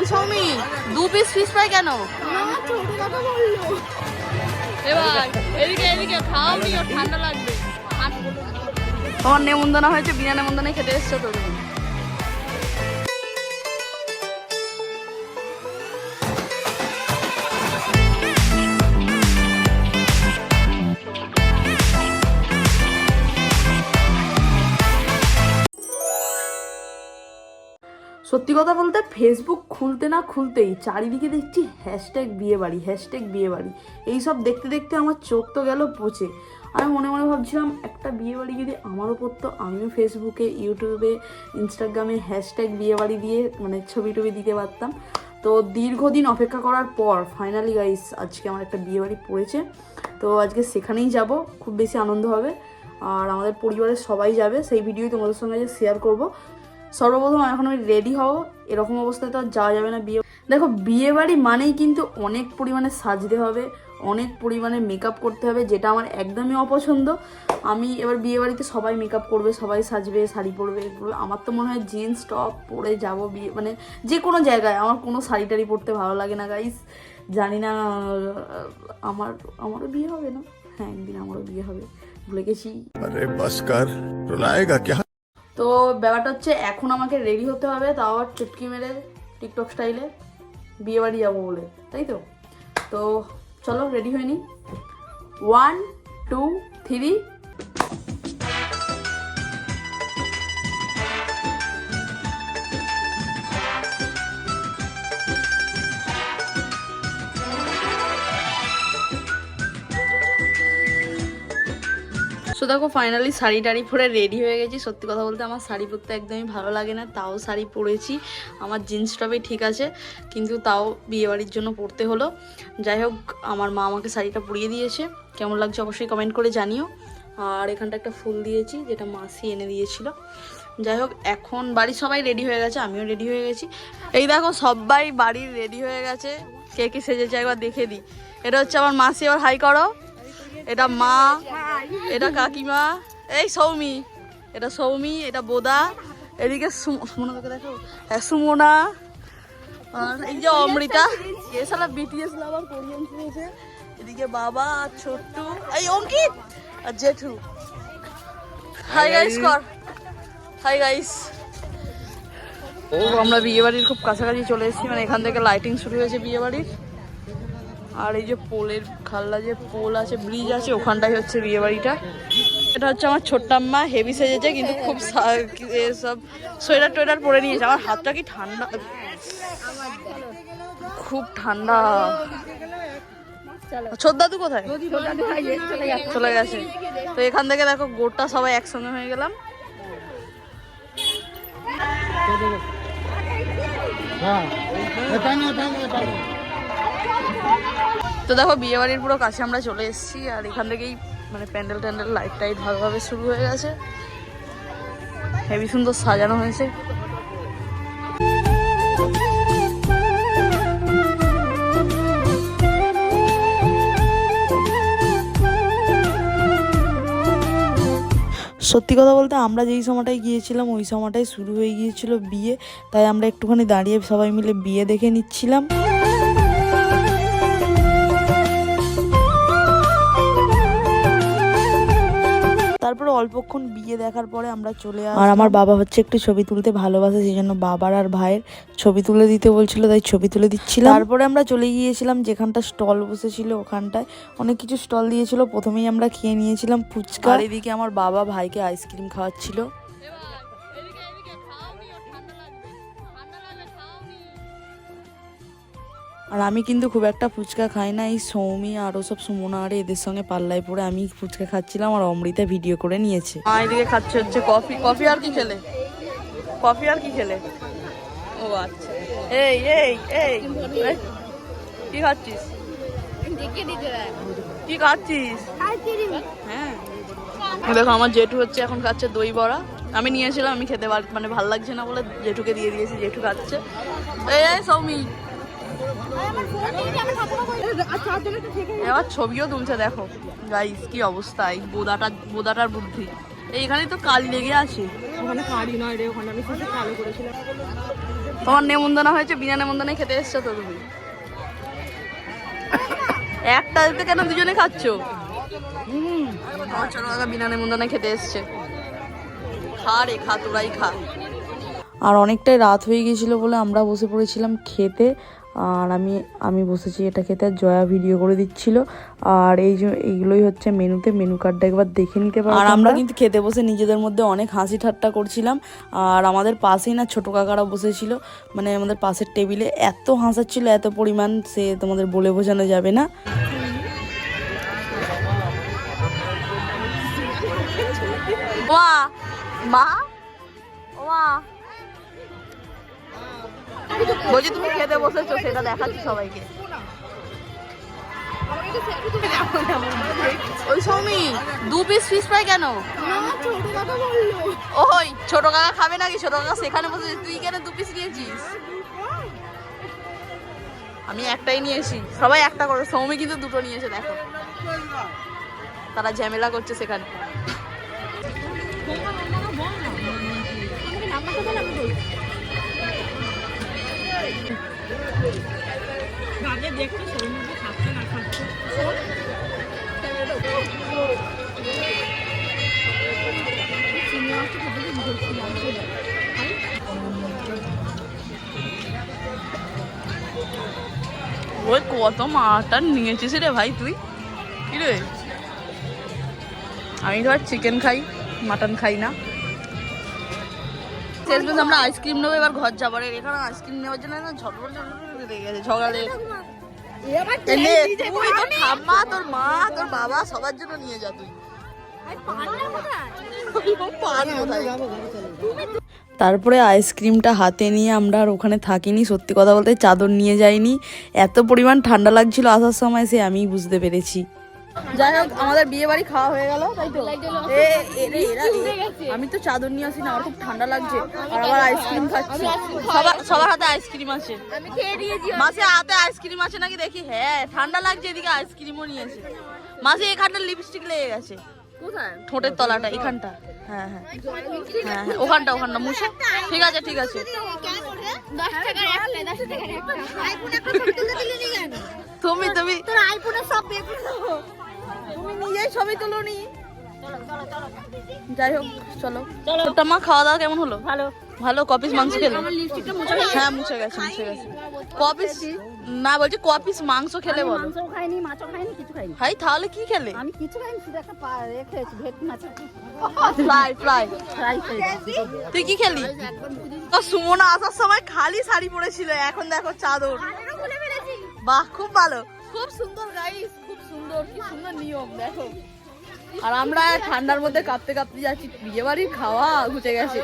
ওই Soumi 2 piece fish fry কেন? এবার এদিকে এদিকে খাওনি, ওর ঠান্ডা লাগবে। তোমার নেমন্তন্ন হয়েছে, বিনা নেমন্তন্নে খেতে এসছো তো তুমি। সত্যি কথা বলতে ফেসবুক খুলতে না খুলতেই চারিদিকে দেখছি হ্যাশট্যাগ বিয়েবাড়ি, হ্যাশট্যাগ বিয়েবাড়ি। এইসব দেখতে দেখতে আমার চোখ তো গেল পচে। আমি মনে মনে ভাবছিলাম একটা বিয়েবাড়ি যদি আমারও পড়তো, আমিও ফেসবুকে, ইউটিউবে, ইনস্টাগ্রামে হ্যাশট্যাগ বিয়েবাড়ি দিয়ে মানে ছবি টবি দিতে পারতাম। তো দীর্ঘদিন অপেক্ষা করার পর ফাইনালি গাইস আজকে আমার একটা বিয়েবাড়ি পড়েছে। তো আজকে সেখানেই যাব, খুব বেশি আনন্দ হবে আর আমাদের পরিবারের সবাই যাবে। সেই ভিডিওই তোমাদের সঙ্গে শেয়ার করবো। সর্বপ্রথম এখন আমি রেডি হব, এরকম অবস্থায় তো আর যাওয়া যাবে না বিয়ে। দেখো বিয়ে বাড়ি মানেই কিন্তু অনেক পরিমাণে সাজতে হবে, অনেক পরিমাণে মেকআপ করতে হবে, যেটা আমার একদমই অপছন্দ। আমি এবার বিয়ে বাড়িতে সবাই মেকআপ করবে, সবাই সাজবে, শাড়ি পরবে, এগুলো আমার তো মনে হয় জিন্স টপ পরে যাব বিয়ে, মানে যে কোনো জায়গায়। আমার কোনো শাড়ি টাড়ি পরতে ভালো লাগে না গাইস। জানি না আমারও বিয়ে হবে না? হ্যাঁ একদিন আমারও বিয়ে হবে, ভুলে গেছি। আরে বাস কর, রুলায়েগা क्या? তো ব্যাপারটা হচ্ছে এখন আমাকে রেডি হতে হবে, তাও আবার চুটকি মেরে টিকটক স্টাইলে বিয়ে বাড়ি যাবো বলে, তাই তো? তো চলো রেডি হয়ে নি, 1 2 3। তো দেখো ফাইনালি শাড়ি টাড়ি পরে রেডি হয়ে গেছি। সত্যি কথা বলতে আমার শাড়ি পরতে একদমই ভালো লাগে না, তাও শাড়ি পরেছি। আমার জিন্স টপই ঠিক আছে, কিন্তু তাও বিয়েবাড়ির জন্য পরতে হলো। যাই হোক আমার মা আমাকে শাড়িটা পরিয়ে দিয়েছে, কেমন লাগছে অবশ্যই কমেন্ট করে জানিও। আর এখানটা একটা ফুল দিয়েছি, যেটা মাসি এনে দিয়েছিল। যাই হোক এখন বাড়ির সবাই রেডি হয়ে গেছে, আমিও রেডি হয়ে গেছি। এই দেখো সবাই বাড়ির রেডি হয়ে গেছে, কে কে সেজেছে একবার দেখে দিই। এটা হচ্ছে আমার মাসি, এবার হাই করো। এটা মা, এটা কাকিমা, এই সৌমি, এটা সৌমি, এটা বোদা, এদিকে সুমনাকে দেখো, হ্যাঁ সুমনা, আর এই যে অমৃতা, এ সালা বিটিএস লাভার কোরিয়ান শুনেছে। এদিকে বাবা আর ছোট্টু, এই অঙ্কিত আর জেঠু। হাই গাইস কর, হাই গাইস। ও আমরা বিয়ে বাড়ির খুব কাছাকাছি চলে এসেছি, মানে এখান থেকে লাইটিং শুরু হয়েছে বিয়ে বাড়ির। আর এই যে পোলের খাল্লা, যে পোল আছে, ব্রিজ আছে, ওখানটাই হচ্ছে বিয়ে বাড়িটা। এটা হচ্ছে আমার ছোট্টাম্মা, হেভি সেজেছে কিন্তু খুব সব সোয়েটার টোয়েটার পরে নিয়েছে। আমার হাতটা কি ঠান্ডা, খুব ঠান্ডা। ছোটদাদু কোথায়? চলে গেছে। তো এখান থেকে দেখো গোটা সবাই একসঙ্গে হয়ে গেলাম। তো দেখো বিয়ে বাড়ির পুরো কাছে আমরা চলে এসেছি, আর এখান থেকেই মানে প্যান্ডেল ট্যান্ডেল লাইট টাইট ভালোভাবে শুরু হয়ে গেছে, হেভি সুন্দর সাজানো হয়েছে। সত্যি কথা বলতে আমরা যেই সময়টায় গিয়েছিলাম ওই সময়টায় শুরু হয়ে গিয়েছিল বিয়ে, তাই আমরা একটুখানি দাঁড়িয়ে সবাই মিলে বিয়ে দেখে নিচ্ছিলাম। তারপরে অল্পক্ষণ বিয়ে দেখার পরে আমরা চলে আসলাম। আর আমার বাবা হচ্ছে একটু ছবি তুলতে ভালোবাসে, সেই জন্য বাবার আর ভাইয়ের ছবি তুলে দিতে বলছিল, তাই ছবি তুলে দিচ্ছিলাম। তারপরে আমরা চলে গিয়েছিলাম যেখানটা স্টল বসেছিল, ওখানটায় অনেক কিছু স্টল দিয়েছিল। প্রথমেই আমরা খেয়ে নিয়েছিলাম ফুচকা, আর এদিকে আমার বাবা ভাইকে আইসক্রিম খাওয়াচ্ছিল। আর আমি কিন্তু খুব একটা ফুচকা খাই না, এই সৌমি আরও সব সুমনা আর এদের সঙ্গে পাল্লায় পড়ে আমি ফুচকা খাচ্ছিলাম, আর অমৃতা ভিডিও করে নিয়েছে। এদিকে খাচ্ছে হচ্ছে কফি। কফি আর কি খেলে? কফি আর কি খেলে? ও আচ্ছা, এই এই এই কি খাচ্ছিস? কি খাচ্ছিস? হ্যাঁ দেখো আমার জেঠু হচ্ছে এখন খাচ্ছে দই বড়া। আমি নিয়েছিলাম, আমি খেতে মানে ভালো লাগছে না বলে জেঠুকে দিয়ে দিয়েছি, জেঠু খাচ্ছে। এই সৌমি এবার ছবিও তুলছে, দেখো গাইস কি অবস্থা। এই বোদাটার বুদ্ধি, এইখানে তো কালি লেগে আছে। ওখানে কালি নয় রে, ওখানে আমি কালো করেছিলাম। তোমার নেমন্তন্ন হয়েছে, বিনা নেমন্তন্নে খেতে এসছো তো তুমি। একটা দিতে কেন দুজনে খাচ্ছ? আমার ছোট কাকা বিনা নেমন্তন্নে খেতে এসছে। খা রে খা, তোরাই খা। আর অনেকটাই রাত হয়ে গিয়েছিল বলে আমরা বসে পড়েছিলাম খেতে। আর আমি বসেছি এটা খেতে, আর জয়া ভিডিও করে দিচ্ছিল। আর এইগুলোই হচ্ছে মেনুতে, মেনু কার্ডটা একবার দেখে নিতে পারো। আর আমরা কিন্তু খেতে বসে নিজেদের মধ্যে অনেক হাসি ঠাট্টা করছিলাম। আর আমাদের পাশেই না ছোট কাকারা বসেছিল, মানে আমাদের পাশের টেবিলে। এত হাসাচ্ছিল, এত পরিমাণ, সে তোমাদের বলে বোঝানো যাবে না। মা বলছি তুমি খেতে বসেছো, সেটা দেখাচ্ছি সবাইকে। ওই সৌমি 2 পিস ফিশ ফ্রাই কেন? ওই ছোট কাকা খাবে নাকি? ছোট কাকা সেখানে বসেছে, তুই কেন 2 পিস নিয়েছিস? আমি একটাই নিয়েছি, সবাই একটা করে। সৌমি কিন্তু 2টো নিয়েছে, দেখো তারা ঝামেলা করছে সেখানে। ওই কত মাটন নিয়েছিস রে ভাই তুই? কি রে, আমি ধর চিকেন খাই, মাটন খাই না। শেষমেশ আমরা আইসক্রিম নেবো, এবার ঘর যাবার। এখানে আইসক্রিম নেওয়ার জন্য ঝটপট লেগে গেছে, ঝগড়া। তুই তোর ঠাম্মা, তোর মা, তোর বাবা সবার জন্য নিয়ে যা তুই। তারপরে আইসক্রিমটা হাতে নিয়ে আমরা আর ওখানে থাকিনি। সত্যি কথা বলতে চাদর নিয়ে যাইনি, এত পরিমাণ ঠান্ডা লাগছিল আসার সময়, সে আমি বুঝতে পেরেছি। যাই হোক, আমাদের বিয়ে বাড়ি খাওয়া হয়ে গেল, তাই তো? আমি তো চাদর নিয়ে আসি না, আমার খুব ঠান্ডা লাগছে। আর আবার আইসক্রিম খাচ্ছি, সবার হাতে আইসক্রিম আছে। মাসি হাতে আইসক্রিম আছে নাকি দেখি। হ্যাঁ ঠান্ডা লাগছে, এদিকে আইসক্রিমও নিয়েছে। মাসি এখানটা লিপস্টিক লেগে গেছে, ঠোঁটের তলাটা এখানটা। হ্যাঁ হ্যাঁ হ্যাঁ হ্যাঁ, ওখানটা মুছে। ঠিক আছে ঠিক আছে। তুমি নিজেই ছবি তুলো নি। যাই হোক চলো। তোরটা মা খাওয়া দাওয়া কেমন হলো? ভালো। কপিস মাংস খেলে? হ্যাঁ মুছে গেছে। কপিস না, বলছি কপিস মাংস খেলে বলো। খাইনি, মাছও খাইনি, কিছু খাইনি। ভাই তাহলে কি খেলে? আমি কিছু খাইনি, শুধু একটা খেয়েছি, ভেটকি মাছ ফ্রাই। খেয়েছি। তুই কি খেলি? তো সুমনা আসার সময় খালি শাড়ি পরেছিল, এখন দেখো চাদর। বাহ, খুব ভালো, খুব সুন্দর গাইস, খুব সুন্দর। কি সুন্দর নিয়ম দেখো। আর আমরা ঠান্ডার মধ্যে কাঁপতে কাঁপতে যাচ্ছি, বিয়ে বাড়ির খাওয়া ঘুচে গেছে।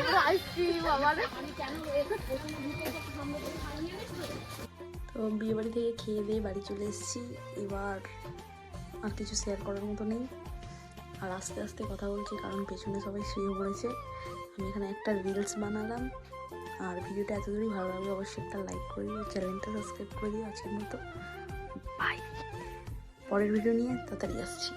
তো বিয়ে বাড়ি থেকে খেয়ে দিয়ে বাড়ি চলে এসেছি। এবার আর কিছু শেয়ার করার মতো নেই। আর আস্তে আস্তে কথা বলছি, কারণ পেছনে সবাই শুয়ে পড়েছে। আমি এখানে একটা রিলস বানালাম। আর ভিডিওটা এতদূরই ভালো লাগলে অবশ্যই একটা লাইক করে দিও, চ্যানেলটা সাবস্ক্রাইব করে দিও। আজকের মতো বাই। পরের ভিডিও নিয়ে তাড়াতাড়ি আসছি।